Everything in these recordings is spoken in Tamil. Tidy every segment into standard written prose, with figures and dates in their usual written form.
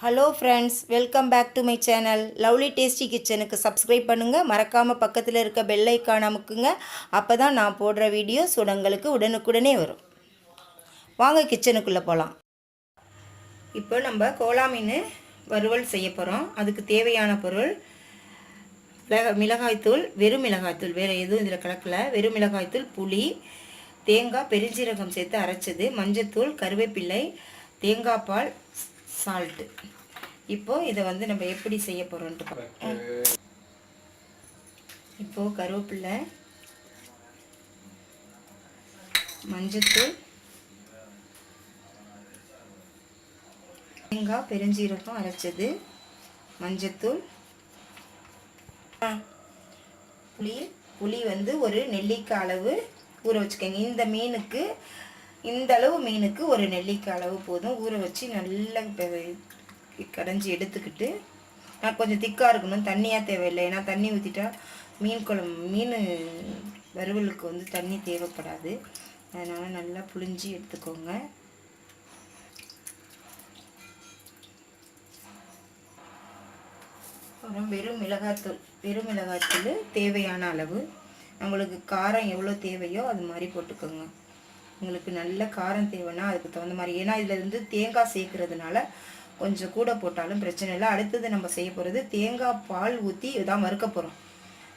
Hello friends, welcome back to my channel lovely tasty கிச்சனுக்கு சப்ஸ்கிரைப் பண்ணுங்கள். மறக்காமல் பக்கத்தில் இருக்க பெல் ஐக்கான் அமுக்குங்க. அப்போ தான் நான் போடுற வீடியோஸ் உங்களுக்கு உடனுக்குடனே வரும். வாங்க கிச்சனுக்குள்ளே போகலாம். இப்போ நம்ம கோலா மீன் வறுவல் செய்ய போகிறோம். அதுக்கு தேவையான பொருள் மிளகாய்த்தூள், வெறும் மிளகாய்த்தூள், வேறு எதுவும் இதில் கலக்கல. வெறும் மிளகாய்த்தூள், புளி, தேங்காய், பெருஞ்சீரகம் சேர்த்து அரைச்சது, மஞ்சத்தூள், கருவேப்பிள்ளை, தேங்காய் பால், சால்ட்டு. இப்போ இதை வந்து நம்ம எப்படி செய்ய போகிறோன்ட்டு பார்ப்போம். இப்போது கருவேப்பிலை, மஞ்சத்தூள், தேங்காய், பெருஞ்சீரகம் அரைச்சது, மஞ்சத்தூள், புளி வந்து ஒரு நெல்லிக்காய் அளவு ஊற வச்சுக்கோங்க. இந்த அளவு மீனுக்கு ஒரு நெல்லிக்காய் அளவு போதும். ஊற வச்சு நல்லா கடைஞ்சி எடுத்துக்கிட்டு, நான் கொஞ்சம் திக்காக இருக்கணும், தண்ணியாக தேவையில்லை. ஏன்னா தண்ணி ஊற்றிட்டா மீன் வறுவலுக்கு வந்து தண்ணி தேவைப்படாது. அதனால் நல்லா புளிஞ்சி எடுத்துக்கோங்க. அப்புறம் வெறும் மிளகாய்த்தூள் தேவையான அளவு. உங்களுக்கு காரம் எவ்வளோ தேவையோ அது மாதிரி போட்டுக்கோங்க. உங்களுக்கு நல்ல காரம் தேவைன்னா அதுக்கு தகுந்த மாதிரி. ஏன்னா இதில் இருந்து தேங்காய் சேர்க்கறதுனால கொஞ்சம் கூட போட்டாலும் பிரச்சனை இல்லை. அடுத்தது நம்ம செய்ய போகிறது தேங்காய் பால் ஊற்றி இதான் வறுக்க போகிறோம்.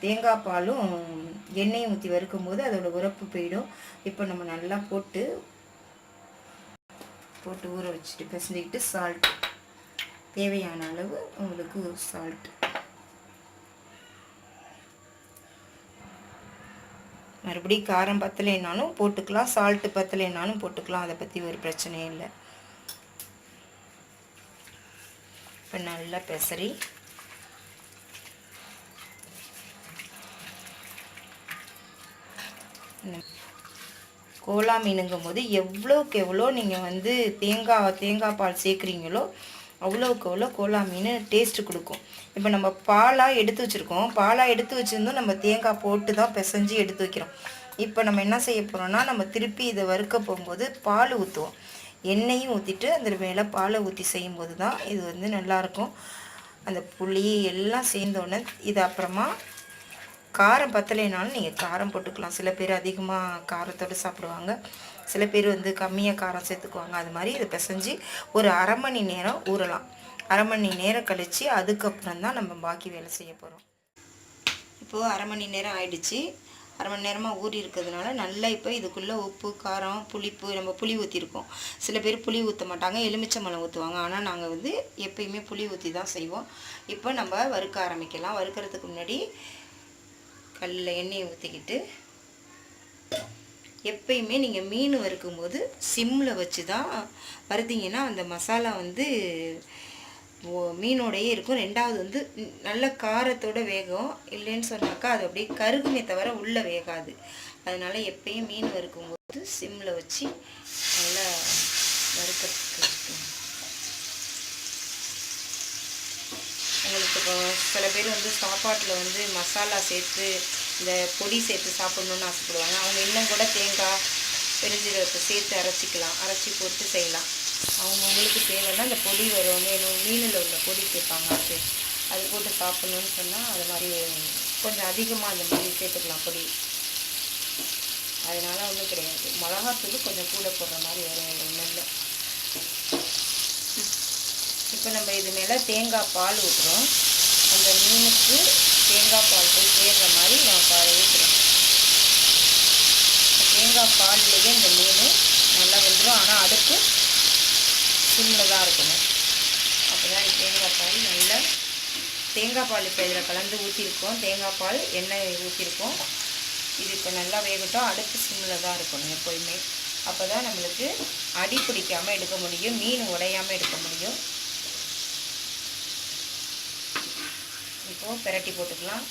தேங்காய் பாலும் எண்ணெயும் ஊற்றி வறுக்கும் போது அதோட உரப்பு போயிடும். இப்போ நம்ம நல்லா போட்டு ஊற வச்சுட்டு பிசைஞ்சிக்கிட்டு சால்ட் தேவையான அளவு உங்களுக்கு சால்ட். மறுபடியும் காரம் பத்தலைனாலும் போட்டுக்கலாம், சால்ட்டு பத்தலைனாலும் போட்டுக்கலாம். அதை பற்றி ஒரு பிரச்சனையும் இல்லை. இப்போ நல்லா பெசரி கோலா மீனுங்கும் போது எவ்வளோக்கு எவ்வளோ நீங்கள் வந்து தேங்காய் பால் சேர்க்குறீங்களோ அவ்வளோக்கு அவ்வளோ கோலா மீன் டேஸ்ட்டு கொடுக்கும். இப்போ நம்ம பாலாக எடுத்து வச்சுருக்கோம். பாலாக எடுத்து வச்சுருந்தோம், நம்ம தேங்காய் போட்டு தான் பிசைஞ்சு எடுத்து வைக்கிறோம். இப்போ நம்ம என்ன செய்ய போகிறோம்னா, நம்ம திருப்பி இதை வறுக்க போகும்போது பால் ஊற்றுவோம். எண்ணெயும் ஊற்றிட்டு அந்த மேலே பாலை ஊற்றி செய்யும்போது தான் இது வந்து நல்லாயிருக்கும். அந்த புளி எல்லாம் சேர்ந்தோன்னே இது அப்புறமா காரம் பத்தலைனாலும் நீங்கள் காரம் போட்டுக்கலாம். சில பேர் அதிகமாக காரத்தோடு சாப்பிடுவாங்க, சில பேர் வந்து கம்மியாக காரம் சேர்த்துக்குவாங்க. அது மாதிரி இதை பிசைஞ்சு ஒரு அரை மணி நேரம் ஊறலாம். அரை மணி நேரம் கழித்து அதுக்கப்புறம் தான் நம்ம பாக்கி வேலை செய்ய போகிறோம். இப்போது அரை மணி நேரம் ஆயிடுச்சு. அரை மணி நேரமாக ஊறி இருக்கிறதுனால நல்லா இப்போ இதுக்குள்ளே உப்பு, காரம், புளிப்பு, நம்ம புளி ஊற்றிருக்கோம். சில பேர் புளி ஊற்ற மாட்டாங்க, எலுமிச்சம்பழம் ஊற்றுவாங்க. ஆனால் நாங்கள் வந்து எப்பயுமே புளி ஊற்றி தான் செய்வோம். இப்போ நம்ம வறுக்க ஆரம்பிக்கலாம். வறுக்கிறதுக்கு முன்னாடி கல்லில் எண்ணெயை ஊற்றிக்கிட்டு, எப்பயுமே நீங்கள் மீன் வறுக்கும்போது சிம்மில் வச்சு தான் வறுத்தீங்கன்னா அந்த மசாலா வந்து மீனோடையே இருக்கும். ரெண்டாவது வந்து நல்ல காரத்தோட வேகும். இல்லைன்னு சொன்னாக்கா அது அப்படியே கருகுமே தவிர உள்ளே வேகாது. அதனால் எப்பயும் மீன் வறுக்கும்போது சிம்மில் வச்சு நல்லா வறுக்கிறதுக்கு வச்சுக்கோங்க. உங்களுக்கு இப்போ சில பேர் வந்து சாப்பாட்டில் வந்து மசாலா சேர்த்து இந்த பொடி சேர்த்து சாப்பிட்ணுன்னு ஆசைப்படுவாங்க. அவங்க இன்னும் கூட தேங்காய், பெருஞ்சீரகத்தை சேர்த்து அரைச்சி போட்டு செய்யலாம். அவங்களுக்கு தேவைன்னா இந்த பொடி வேணும், மீனில் உள்ள பொடி கேட்பாங்க, அது போட்டு சாப்பிட்ணுன்னு சொன்னால் அது மாதிரி கொஞ்சம் அதிகமாக அந்த மாதிரி சேர்த்துக்கலாம் பொடி. அதனால் ஒன்றும் கிடையாது. மிளகாத்தூள் கொஞ்சம் கூட போடுற மாதிரி வேறு ஒன்றும் இல்லை. இப்போ நம்ம இது மேலே தேங்காய் பால் ஊற்றுறோம். அந்த மீனுக்கு தேங்காய் பால் போய் சேர்கிற மாதிரி நம்ம ஊற்றுறோம். தேங்காய் பால்லையே இந்த மீன் நல்லா வெந்துடும். ஆனால் அடுப்பு சிம்மில் தான் இருக்கணும். அப்போ தான் தேங்காய் பால் நல்லா தேங்காய் பால் இப்போ இதில் கலந்து ஊற்றிருக்கோம். தேங்காய் பால் எண்ணெய் ஊற்றிருக்கோம். இது இப்போ நல்லா வேகட்டும். அடுப்பு சிம்மில் தான் இருக்கணும் எப்போயுமே. அப்போ தான் நம்மளுக்கு அடி பிடிக்காமல் எடுக்க முடியும், மீன் உடையாமல் எடுக்க முடியும். இப்போது பிரட்டி போட்டுக்கலாம்.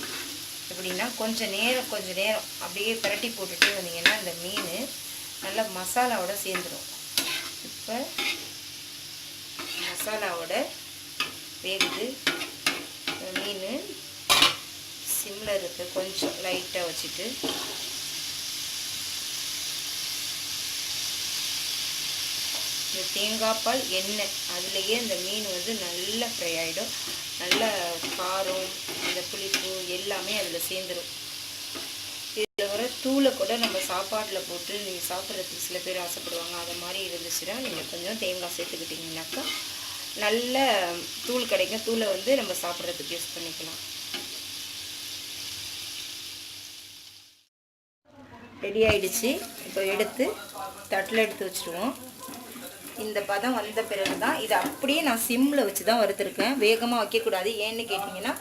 எப்படின்னா கொஞ்சம் நேரம் அப்படியே பிரட்டி போட்டுகிட்டே வந்தீங்கன்னா இந்த மீன் நல்லா மசாலாவோட சேர்ந்துடும். இப்போ மசாலாவோட வேகுது. மீன் சிம்மில் இருக்குது, கொஞ்சம் லைட்டாக வச்சுட்டு இந்த தேங்காய் பால் எண்ணெய் அதுலேயே இந்த மீன் வந்து நல்லா ஃப்ரை ஆகிடும். நல்ல காரம் அந்த புளிப்பு எல்லாமே அதில் சேர்ந்துடும். இதில் வர தூளை கூட நம்ம சாப்பாட்டில் போட்டு நீங்கள் சாப்பிட்றதுக்கு சில பேர் ஆசைப்படுவாங்க. அது மாதிரி இருந்துச்சுன்னா நீங்கள் கொஞ்சம் தேங்காய் சேர்த்துக்கிட்டிங்கனாக்கா நல்ல தூள் கிடைக்கும். தூளை வந்து நம்ம சாப்பிட்றதுக்கு யூஸ் பண்ணிக்கலாம். ரெடி ஆகிடுச்சு. இப்போ எடுத்து தட்டில் எடுத்து வச்சுருவோம். இந்த பதம் வந்த பிறகு தான் இதை அப்படியே நான் சிம்மில் வச்சு தான் வறுத்துருக்கேன். வேகமாக வைக்கக்கூடாது. ஏன்னு கேட்டிங்கன்னா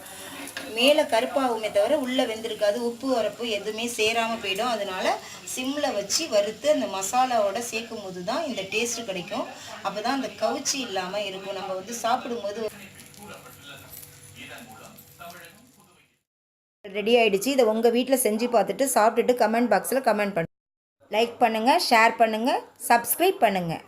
மேலே கருப்பாகுமே தவிர உள்ளே வெந்திருக்காது. உப்பு உரப்பு எதுவுமே சேராமல் போயிடும். அதனால் சிம்மில் வச்சு வறுத்து அந்த மசாலாவோட சேர்க்கும் போது தான் இந்த டேஸ்ட்டு கிடைக்கும். அப்போ தான் அந்த கவுச்சி இல்லாமல் இருக்கும். நம்ம வந்து சாப்பிடும்போது ரெடி ஆகிடுச்சு. இதை உங்கள் வீட்டில் செஞ்சு பார்த்துட்டு சாப்பிட்டுட்டு கமெண்ட் பாக்ஸில் கமெண்ட் பண்ணுங்கள். லைக் பண்ணுங்கள், ஷேர் பண்ணுங்கள், சப்ஸ்கிரைப் பண்ணுங்கள்.